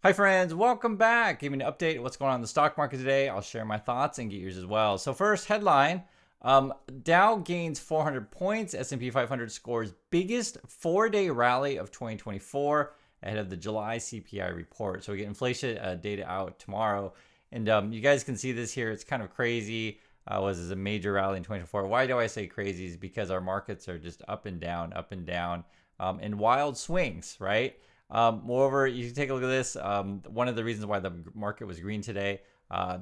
Hi friends, welcome back. Giving an update of what's going on in the stock market today. I'll share my thoughts and get yours as well. So first, headline, Dow gains 400 points. S&P 500 scores biggest four-day rally of 2024 ahead of the July CPI report. So we get inflation data out tomorrow. And you guys can see this here. It's kind of crazy. Was a major rally in 2024. Why do I say crazy? Is because our markets are just up and down, in wild swings, right? Moreover, you can take a look at this. One of the reasons why the market was green today,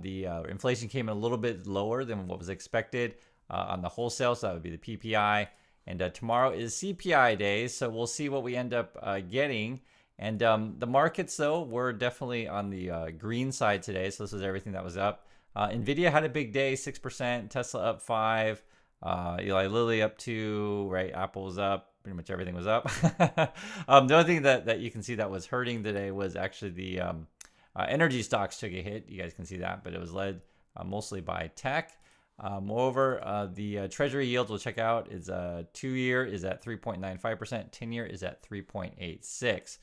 the inflation came in a little bit lower than what was expected on the wholesale, so that would be the PPI. And tomorrow is CPI day, so we'll see what we end up getting. And the markets, though, were definitely on the green side today, so this is everything that was up. Nvidia had a big day, 6%, Tesla up 5%, Eli Lilly up 2%, right? Apple was up. Pretty much everything was up. The only thing that you can see that was hurting today was actually the energy stocks took a hit. You guys can see that, but it was led mostly by tech. Moreover, the treasury yields we'll check out is 2-year is at 3.95%, 10-year is at 3.86.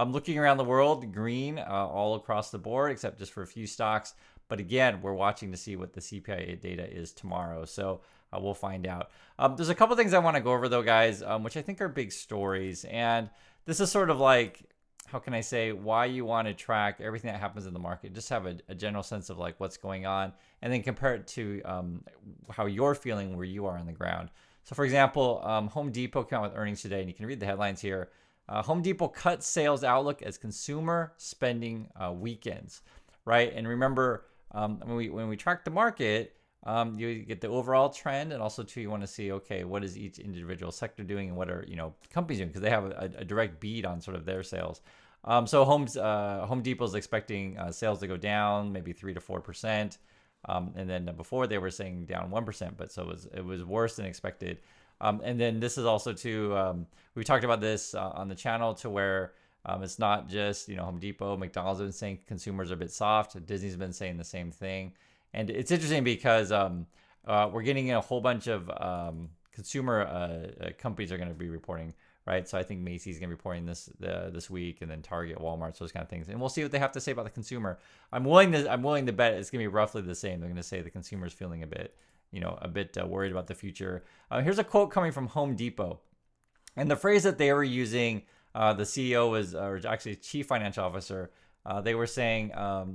Looking around the world, green all across the board, except just for a few stocks. But again, we're watching to see what the CPI data is tomorrow. So we'll find out. There's a couple things I want to go over, though, guys, which I think are big stories. And this is sort of like, how can I say, why you want to track everything that happens in the market. Just have a general sense of like what's going on, and then compare it to how you're feeling where you are on the ground. So, for example, Home Depot came out with earnings today, and you can read the headlines here. Home Depot cuts sales outlook as consumer spending weakens, right? And remember, when we track the market, you get the overall trend, and also too, you want to see, okay, what is each individual sector doing, and what are companies doing, because they have a direct bead on sort of their sales. So Home Depot is expecting sales to go down maybe 3 to 4%, and then before they were saying down 1%, but so it was worse than expected. And then this is also too, we talked about this on the channel, to where it's not just Home Depot. McDonald's has been saying consumers are a bit soft. Disney's been saying the same thing. And it's interesting because we're getting a whole bunch of consumer companies are going to be reporting, right? So I think Macy's going to be reporting this week, and then Target, Walmart, those kind of things. And we'll see what they have to say about the consumer. I'm willing to bet it's going to be roughly the same. They're going to say the consumer's feeling a bit worried about the future. Here's a quote coming from Home Depot, and the phrase that they were using, the CEO was, or actually Chief Financial Officer. They were saying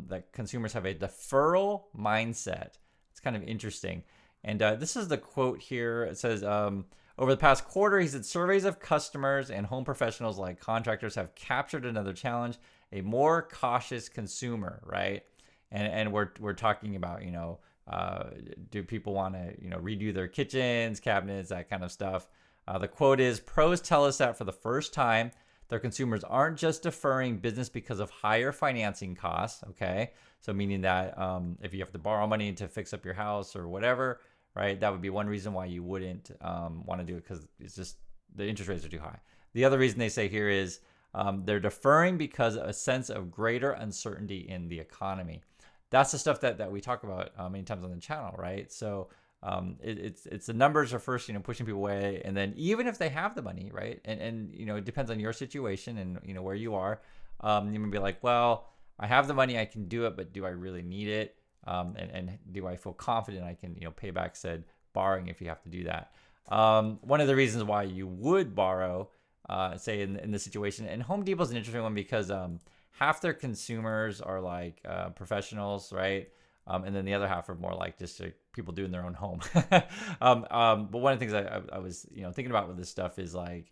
that consumers have a deferral mindset. It's kind of interesting. And this is the quote here. It says, over the past quarter, he said, surveys of customers and home professionals like contractors have captured another challenge, a more cautious consumer, right? And we're talking about, do people want to, redo their kitchens, cabinets, that kind of stuff. The quote is, pros tell us that for the first time, their consumers aren't just deferring business because of higher financing costs, okay? So meaning that if you have to borrow money to fix up your house or whatever, right, that would be one reason why you wouldn't want to do it, because it's just the interest rates are too high. The other reason they say here is they're deferring because of a sense of greater uncertainty in the economy. That's the stuff that we talk about many times on the channel, right? So it's the numbers are first, pushing people away, and then even if they have the money, right, and it depends on your situation and where you are, you may be like, well, I have the money, I can do it, but do I really need it? And do I feel confident I can pay back said borrowing if you have to do that? One of the reasons why you would borrow, say in this situation, and Home Depot is an interesting one because half their consumers are like professionals, right? And then the other half are more like just people doing their own home. But one of the things I was thinking about with this stuff is like,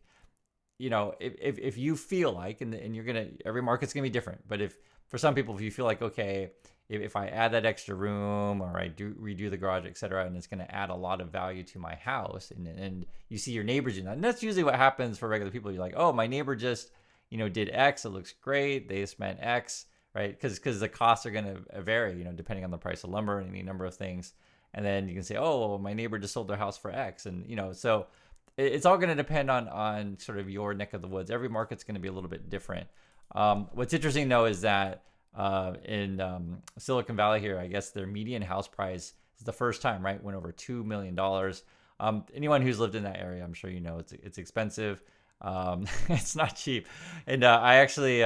if you feel like, and you're gonna, every market's gonna be different, but if for some people, if you feel like, okay, if I add that extra room, or I redo the garage, etc., and it's going to add a lot of value to my house, and you see your neighbors doing that, and that's usually what happens for regular people. You're like, oh, my neighbor just did X, it looks great, they spent X, right? Because the costs are going to vary, depending on the price of lumber and any number of things. And then you can say, oh, well, my neighbor just sold their house for X, and so it's all going to depend on sort of your neck of the woods. Every market's going to be a little bit different. What's interesting though is that in Silicon Valley here, I guess their median house price is the first time, right, went over $2 million. Anyone who's lived in that area, I'm sure it's expensive. It's not cheap. And I actually,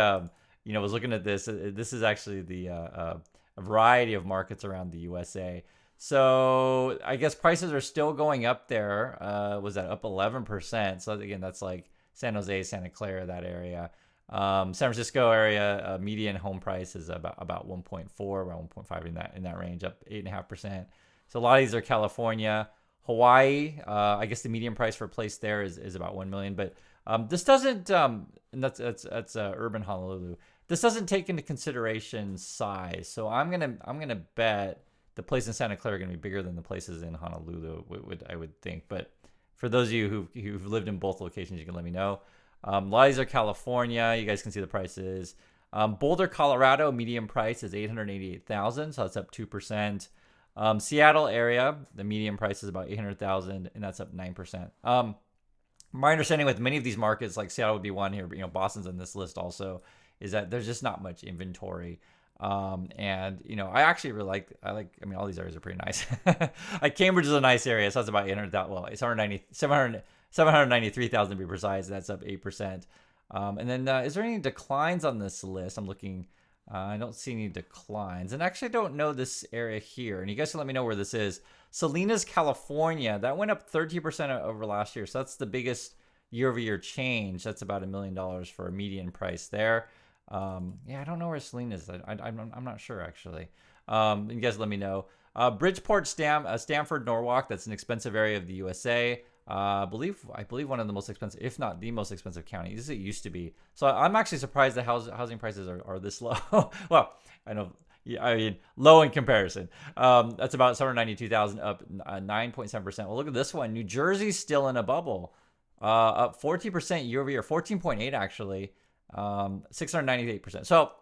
was looking at this. This is actually the a variety of markets around the USA. So I guess prices are still going up there. Was that up 11%? So again, that's like San Jose, Santa Clara, that area. San Francisco area median home price is about 1.4, around 1.5 in that range, up 8.5%. So a lot of these are California, Hawaii. I guess the median price for a place there is about 1 million. But this doesn't, and that's urban Honolulu. This doesn't take into consideration size. So I'm gonna bet the places in Santa Clara are gonna be bigger than the places in Honolulu. I would think. But for those of you who've lived in both locations, you can let me know. A lot of these are California. You guys can see the prices. Boulder, Colorado, median price is $888,000, so that's up 2%. Seattle area, the median price is about $800,000, and that's up 9%. My understanding with many of these markets, like Seattle would be one here, but Boston's in this list also, is that there's just not much inventory. And I actually really like. All these areas are pretty nice. Like Cambridge is a nice area, so that's about 800,000. Well, it's 793,000 to be precise. That's up 8%. And then is there any declines on this list? I'm looking. I don't see any declines, and actually I don't know this area here. And you guys can let me know where this is. Salinas, California, that went up 13% over last year. So that's the biggest year-over-year change. That's about $1 million for a median price there. I don't know where Salinas is. I'm not sure actually. You guys let me know. Bridgeport, Stamford, Norwalk. That's an expensive area of the USA. I believe one of the most expensive, if not the most expensive county. This is it used to be. So I'm actually surprised that housing prices are this low. Well, I know. Yeah, I mean, low in comparison. That's about 792,000, up 9.7%. Well, look at this one. New Jersey's still in a bubble, up 14% year over year, 14.8 actually, 698%. So,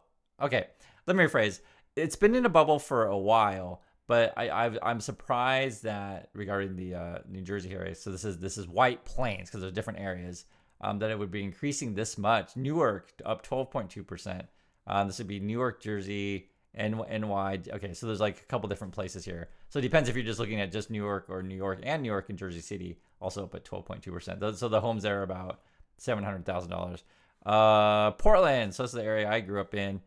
okay, let me rephrase. It's been in a bubble for a while. But I'm surprised that regarding the New Jersey area, so this is White Plains because there's different areas, that it would be increasing this much. Newark up 12.2%. This would be Newark, Jersey, NY. Okay, so there's like a couple different places here. So it depends if you're just looking at just Newark or New York and Jersey City, also up at 12.2%. So the homes there are about $700,000. Portland, so that's the area I grew up in.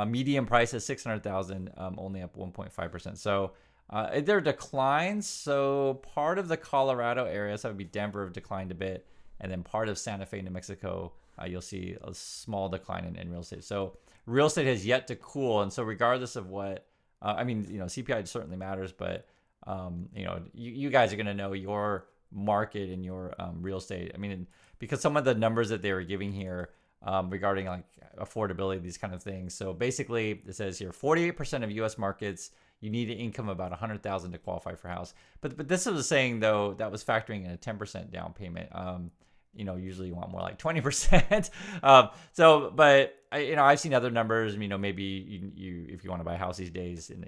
Median price is $600,000, only up 1.5%. So there are declines. So part of the Colorado area, so that would be Denver, have declined a bit, and then part of Santa Fe, New Mexico, you'll see a small decline in real estate. So real estate has yet to cool, and so regardless of what, CPI certainly matters, but you guys are going to know your market and your real estate. I mean, because some of the numbers that they were giving here. Regarding like affordability, these kind of things. So basically, it says here 48% of U.S. markets you need an income of about $100,000 to qualify for a house. But this was saying though that was factoring in a 10% down payment. Usually you want more like 20%. I've seen other numbers. Maybe you if you want to buy a house these days, and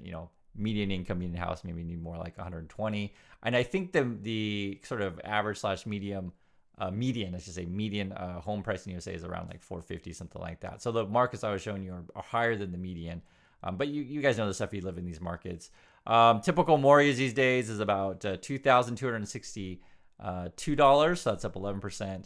median income, median house, maybe you need more like 120. And I think the sort of average / median home price in the USA is around like 450, something like that. So the markets I was showing you are higher than the median. But you guys know the stuff, you live in these markets. Typical mortgage these days is about $2,262. So that's up 11%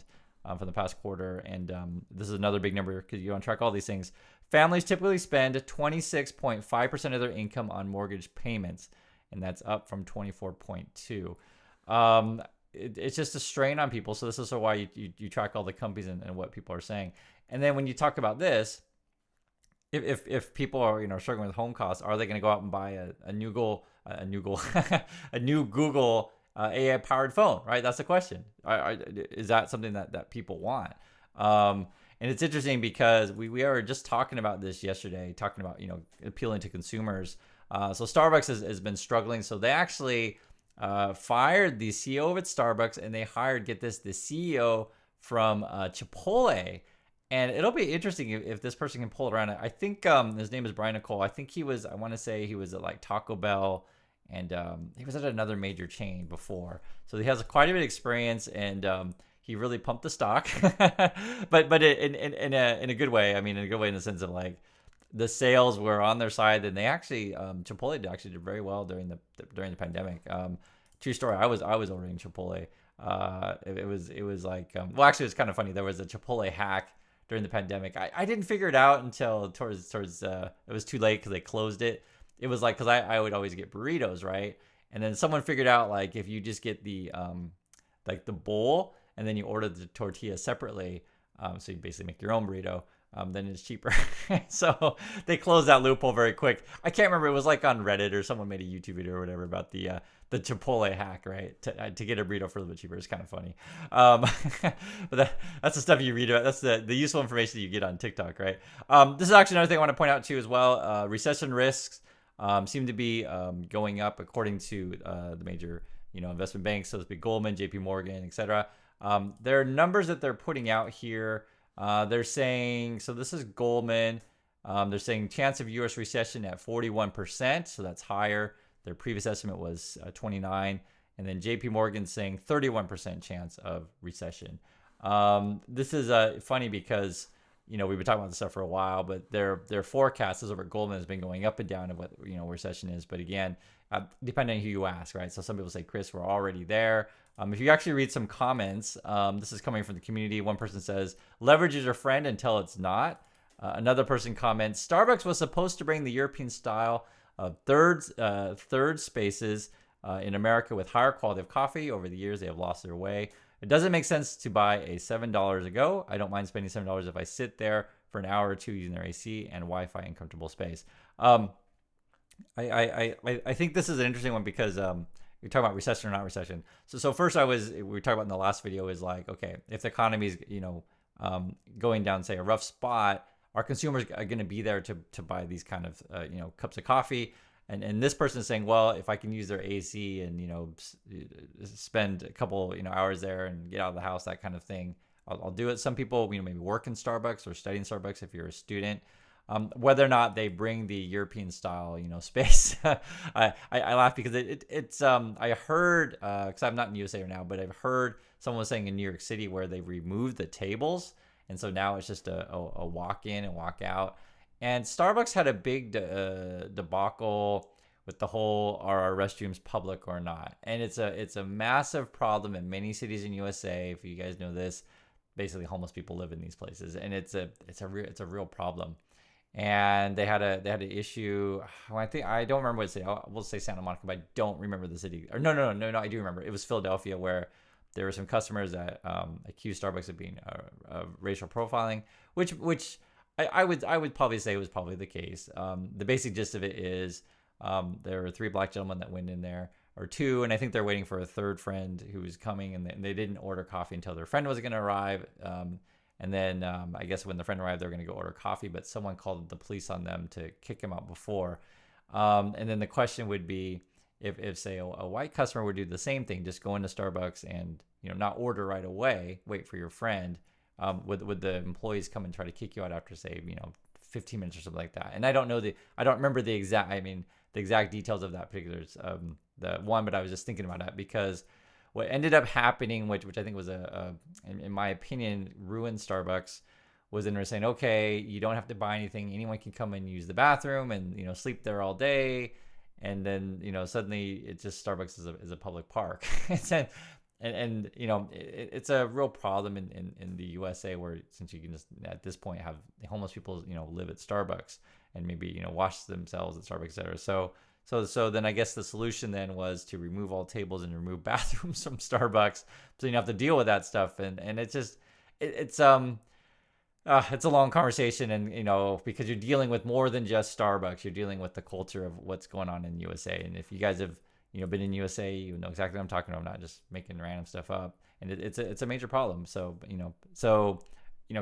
from the past quarter. And this is another big number because you want to track all these things. Families typically spend 26.5% of their income on mortgage payments, and that's up from 24.2%. It's just a strain on people. So this is why you track all the companies and what people are saying. And then when you talk about this, if people are struggling with home costs, are they going to go out and buy a new Google AI powered phone? Right, that's the question. Is that something that people want? And it's interesting because we were just talking about this yesterday, talking about appealing to consumers. So Starbucks has been struggling. So they actually fired the CEO of Starbucks, and they hired, get this, the CEO from Chipotle. And it'll be interesting if this person can pull it around. I think his name is Brian Nicole. I think he was at like Taco Bell, and he was at another major chain before. So he has quite a bit of experience, and he really pumped the stock, but in a good way. I mean, in a good way in the sense of like the sales were on their side, and they actually Chipotle actually did very well during the pandemic. True story. I was ordering Chipotle. It was like actually it was kind of funny. There was a Chipotle hack during the pandemic. I didn't figure it out until towards it was too late because they closed it. It was like, because I would always get burritos, right? And then someone figured out, like, if you just get the like the bowl and then you order the tortilla separately, so you basically make your own burrito, then it's cheaper. So they closed that loophole very quick. I can't remember. It was like on Reddit, or someone made a YouTube video or whatever about the Chipotle hack, right? To get a burrito for a little bit cheaper. It's kind of funny. But that's the stuff you read about. That's the useful information that you get on TikTok, right? This is actually another thing I want to point out too as well. Recession risks seem to be going up according to the major investment banks. So it's big Goldman, JP Morgan, etc. There are numbers that they're putting out here. They're saying, so this is Goldman. They're saying chance of U.S. recession at 41%, so that's higher. Their previous estimate was 29, and then J.P. Morgan saying 31% chance of recession. This is funny because we've been talking about this stuff for a while, but their forecast over at Goldman has been going up and down of what recession is. But again, depending on who you ask, right? So some people say, Chris, we're already there. If you actually read some comments, this is coming from the community. One person says, leverage is your friend until it's not. Another person comments, Starbucks was supposed to bring the European style of third spaces in America with higher quality of coffee. Over the years, they have lost their way. It doesn't make sense to buy a $7 a go. I don't mind spending $7 if I sit there for an hour or two using their AC and Wi-Fi in comfortable space. I think this is an interesting one because you're talking about recession or not recession. So first we were talking about in the last video is like, okay, if the economy is going down, say, a rough spot, our consumers are going to be there to buy these kind of cups of coffee. And this person is saying, well, if I can use their AC and spend a couple hours there and get out of the house, that kind of thing, I'll do it. Some people maybe work in Starbucks or study in Starbucks if you're a student. Whether or not they bring the European style space, I laugh because it's I heard, because I'm not in USA right now, but I've heard someone was saying in New York City where they removed the tables, and so now it's just a walk in and walk out. And Starbucks had a big debacle with the whole, are our restrooms public or not? And it's a massive problem in many cities in USA. If you guys know this, basically homeless people live in these places, and it's a real problem. And they had an issue. I don't remember what city. We'll say Santa Monica, but I don't remember the city. Or no, I do remember. It was Philadelphia, where there were some customers that accused Starbucks of being racial profiling, which I would probably say was probably the case. The basic gist of it is there were 3 black gentlemen that went in there, or 2, and I think they're waiting for a third friend who was coming, and they didn't order coffee until their friend was going to arrive. And then I guess when the friend arrived, they were going to go order coffee, but someone called the police on them to kick him out before. And then the question would be, if say a white customer would do the same thing, just go into Starbucks and not order right away, wait for your friend, would the employees come and try to kick you out after, say, 15 minutes or something like that? And I don't remember the exact details of that particular the one, but I was just thinking about that because what ended up happening, which I think was in my opinion, ruined Starbucks, was in saying, okay, you don't have to buy anything. Anyone can come and use the bathroom and sleep there all day. And then suddenly it's just Starbucks is a public park. and it's a real problem in the USA, where since you can just at this point have homeless people live at Starbucks and maybe wash themselves at Starbucks, etc. So then I guess the solution then was to remove all tables and remove bathrooms from Starbucks, so you don't have to deal with that stuff. And it's just it's a long conversation, and because you're dealing with more than just Starbucks, you're dealing with the culture of what's going on in USA. And if you guys have been in USA, you know exactly what I'm talking about. I'm not just making random stuff up, and it's a major problem. So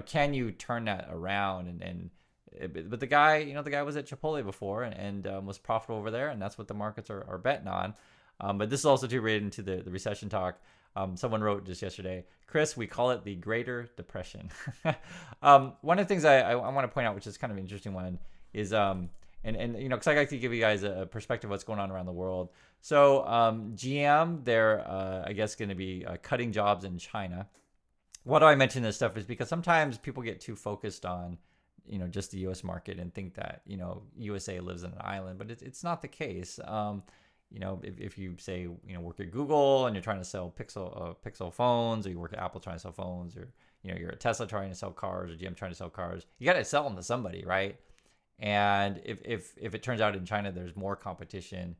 can you turn that around? But the guy was at Chipotle before and was profitable over there, and that's what the markets are betting on. But this is also too related into the recession talk. Someone wrote just yesterday, Chris, we call it the Greater Depression. One of the things I want to point out, which is kind of an interesting one, is because I like to give you guys a perspective of what's going on around the world. So GM, they're I guess going to be cutting jobs in China. Why do I mention this stuff is because sometimes people get too focused on just the U.S. market and think that USA lives in an island, but it's not the case. If you say work at Google and you're trying to sell Pixel phones, or you work at Apple trying to sell phones, or you're a Tesla trying to sell cars or GM trying to sell cars. You got to sell them to somebody, right? And if it turns out in China there's more competition,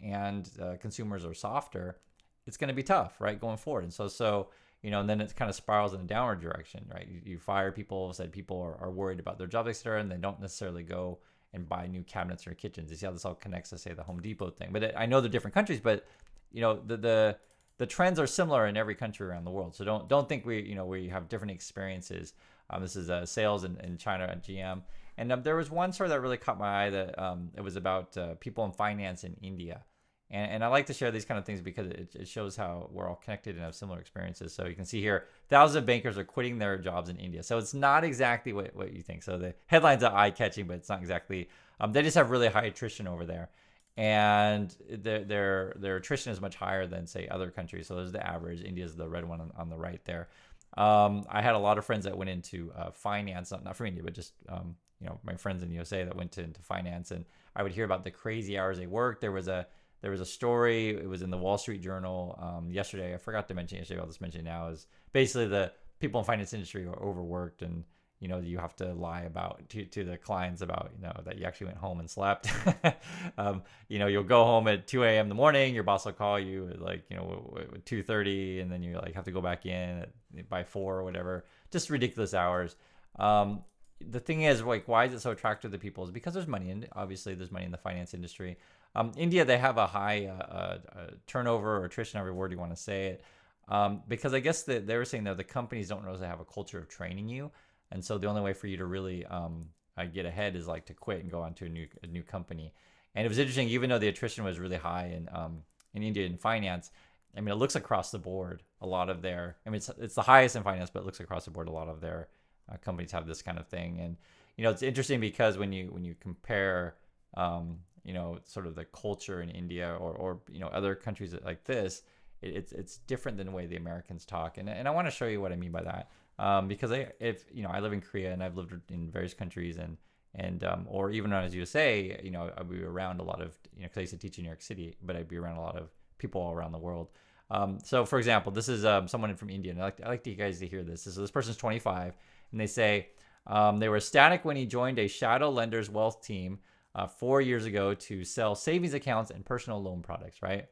and consumers are softer, it's going to be tough, right, going forward. And so and then it kind of spirals in a downward direction, right? You fire people, said people are worried about their jobs, etc., and they don't necessarily go and buy new cabinets or kitchens. You see how this all connects to, say, the Home Depot thing. But I know they're different countries, but the trends are similar in every country around the world. So don't think we have different experiences. This is sales in China at GM. And there was one story that really caught my eye that it was about people in finance in India. And I like to share these kind of things because it shows how we're all connected and have similar experiences. So you can see here, thousands of bankers are quitting their jobs in India. So it's not exactly what you think. So the headlines are eye-catching, but it's not exactly. They just have really high attrition over there. And their attrition is much higher than, say, other countries. So there's the average. India's the red one on the right there. I had a lot of friends that went into finance, not from India, but just my friends in the USA that went into finance, and I would hear about the crazy hours they worked. There was a story. It was in the Wall Street Journal yesterday. I forgot to mention yesterday. I'll just mention it now. Is basically the people in finance industry are overworked, and you have to lie about to the clients about that you actually went home and slept. You'll go home at 2 a.m. in the morning. Your boss will call you at 2:30, and then you have to go back in by 4 or whatever. Just ridiculous hours. The thing is, why is it so attractive to people? Is because there's money in. Obviously, there's money in the finance industry. India, they have a high turnover or attrition, however word you want to say it, because I guess they were saying that the companies don't really have a culture of training you, and so the only way for you to really get ahead is to quit and go on to a new company. And it was interesting, even though the attrition was really high in India in finance. I mean, it looks across the board. A lot of it's the highest in finance, but it looks across the board. A lot of their companies have this kind of thing, and it's interesting because when you compare sort of the culture in India or other countries like this, it's different than the way the Americans talk, and I want to show you what I mean by that, because I live in Korea and I've lived in various countries, and or even when I was USA, I'd be around a lot of because I used to teach in New York City, but I'd be around a lot of people all around the world. So for example, this is someone from India, and I like you guys to hear this. So this person's 25, and they say they were ecstatic when he joined a shadow lender's wealth team 4 years ago to sell savings accounts and personal loan products, right?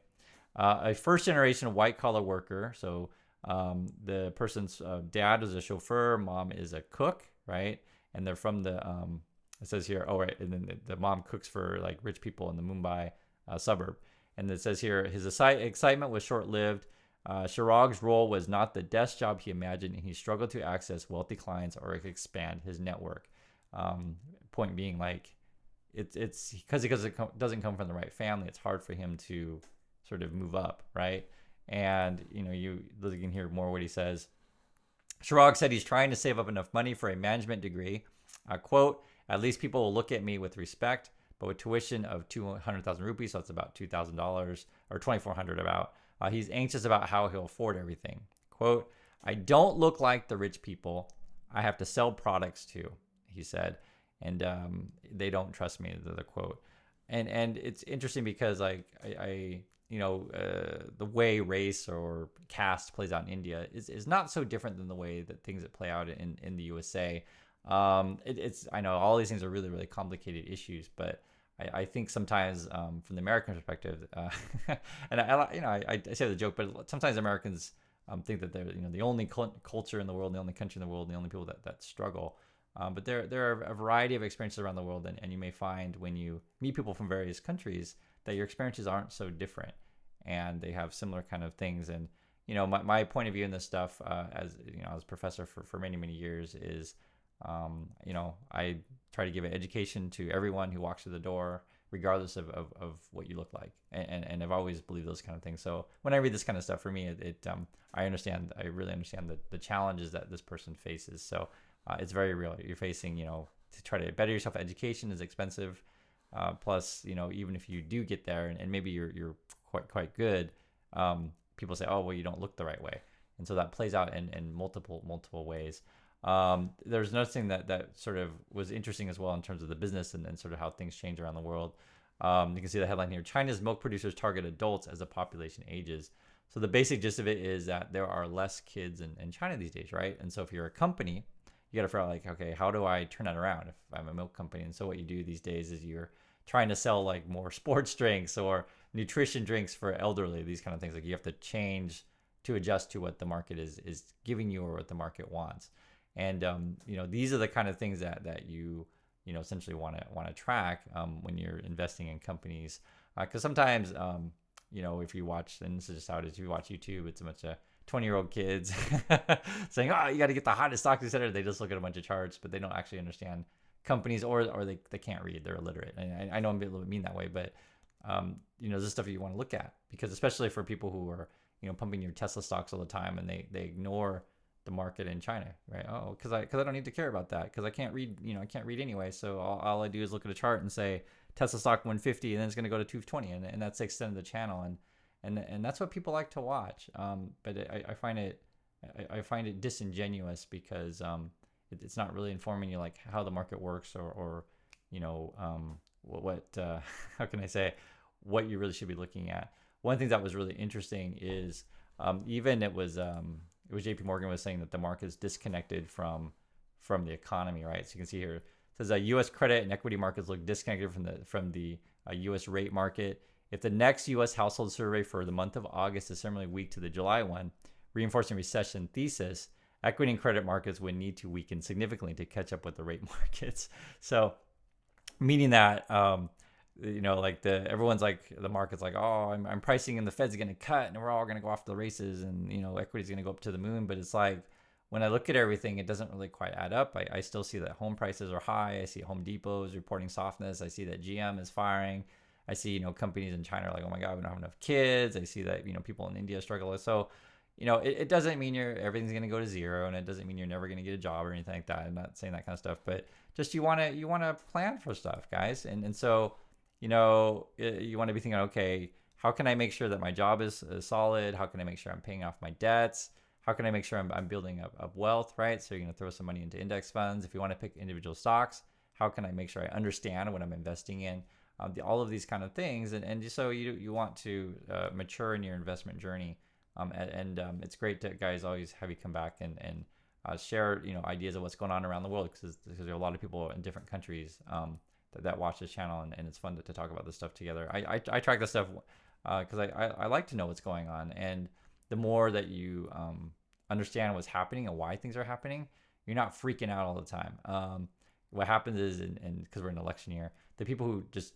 A first-generation white-collar worker. So the person's dad is a chauffeur, mom is a cook, right? And they're from the, it says here, oh, right, and then the mom cooks for rich people in the Mumbai suburb. And it says here, his excitement was short-lived. Chirag's role was not the desk job he imagined, and he struggled to access wealthy clients or expand his network. Point being, it's because it doesn't come from the right family. It's hard for him to sort of move up, right? And you can hear more what he says. Chirag said he's trying to save up enough money for a management degree. Quote, at least people will look at me with respect, but with tuition of 200,000 rupees, so that's about $2,000 or 2,400 about. He's anxious about how he'll afford everything. Quote, I don't look like the rich people I have to sell products to, he said. And they don't trust me, the quote. And it's interesting because the way race or caste plays out in India is not so different than the way that things that play out in the USA. I know all these things are really, really complicated issues, but I think sometimes from the American perspective, and I say the joke, but sometimes Americans think that they're the only culture in the world, the only country in the world, the only people that struggle. But there are a variety of experiences around the world, and you may find when you meet people from various countries that your experiences aren't so different, and they have similar kind of things. And my point of view in this stuff, as as a professor for many, many years, is I try to give an education to everyone who walks through the door, regardless of what you look like, and I've always believed those kind of things. So when I read this kind of stuff, for me, I really understand the challenges that this person faces. So it's very real. You're facing, to try to better yourself. Education is expensive. Plus, even if you do get there and maybe you're quite good, people say, oh, well, you don't look the right way. And so that plays out in multiple ways. There's another thing that sort of was interesting as well in terms of the business and sort of how things change around the world. You can see the headline here: China's milk producers target adults as the population ages. So the basic gist of it is that there are less kids in China these days, right? And so if you're a company, you got to figure out like, okay, how do I turn that around if I'm a milk company? And so what you do these days is you're trying to sell like more sports drinks or nutrition drinks for elderly, these kind of things. Like you have to change to adjust to what the market is giving you or what the market wants. And these are the kind of things that you essentially want to track when you're investing in companies. Because sometimes if you watch, and this is just how it is, if you watch YouTube, it's a bunch of 20-year-old kids saying, oh, you got to get the hottest stocks, etc. They just look at a bunch of charts, but they don't actually understand companies, or they can't read. They're illiterate. And I know I'm a little bit mean that way, but this is stuff you want to look at, because especially for people who are pumping your Tesla stocks all the time and they ignore the market in China, right? Oh, because I don't need to care about that, because I can't read. I can't read anyway. So all I do is look at a chart and say Tesla stock 150, and then it's going to go to 220, and that's the extent of the channel, and that's what people like to watch. But I find it disingenuous, because it's not really informing you like how the market works, or what how can I say, what you really should be looking at. One thing that was really interesting is even it was JP Morgan was saying that the market is disconnected from the economy, right? So you can see here, it says U.S. credit and equity markets look disconnected from the U.S. rate market. If the next U.S. household survey for the month of August is similarly weak to the July one, reinforcing recession thesis, equity and credit markets would need to weaken significantly to catch up with the rate markets. So, meaning that everyone's like, the market's like, oh, I'm pricing in the Fed's going to cut and we're all going to go off to the races, and equity's going to go up to the moon. But it's like, when I look at everything, it doesn't really quite add up. I still see that home prices are high. I see Home Depot is reporting softness. I see that GM is firing. I see companies in China are like, oh my god, we don't have enough kids. I see that people in India struggle. So it doesn't mean everything's going to go to zero, and it doesn't mean you're never going to get a job or anything like that. I'm not saying that kind of stuff, but just you want to plan for stuff, guys. And so you want to be thinking, okay, how can I make sure that my job is solid? How can I make sure I'm paying off my debts? How can I make sure I'm building up wealth, right? So you're going to throw some money into index funds. If you want to pick individual stocks, how can I make sure I understand what I'm investing in? All of these kind of things. And just so you want to mature in your investment journey. It's great to, guys, always have you come back and share ideas of what's going on around the world, because there are a lot of people in different countries that watch this channel, and it's fun to talk about this stuff together. I track this stuff because I like to know what's going on, and the more that you understand what's happening and why things are happening, you're not freaking out all the time. What happens is, and because we're in an election year, the people who just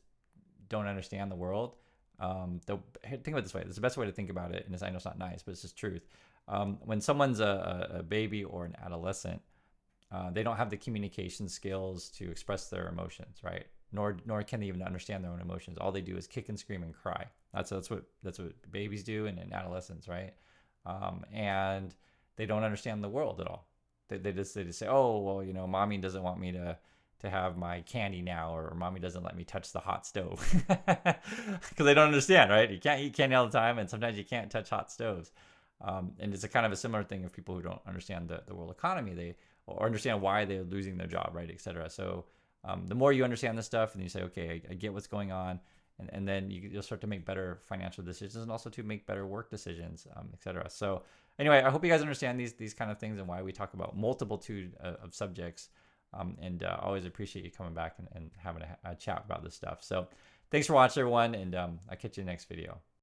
don't understand the world, think about it this way. It's the best way to think about it, and I know it's not nice, but it's just truth. When someone's a baby or an adolescent, they don't have the communication skills to express their emotions, right? Nor can they even understand their own emotions. All they do is kick and scream and cry. That's what babies do, and adolescents, right? And they don't understand the world at all. They just say, oh, well, mommy doesn't want me to have my candy now, or mommy doesn't let me touch the hot stove, because they don't understand, right? You can't eat candy all the time, and sometimes you can't touch hot stoves. And it's a kind of a similar thing of people who don't understand the world economy, or understand why they're losing their job, right, etc. So the more you understand this stuff, and you say, okay, I get what's going on, and then you'll start to make better financial decisions, and also to make better work decisions, etc. So anyway, I hope you guys understand these kind of things, and why we talk about multitude of subjects. And I always appreciate you coming back and having a chat about this stuff. So thanks for watching, everyone, and I'll catch you in the next video.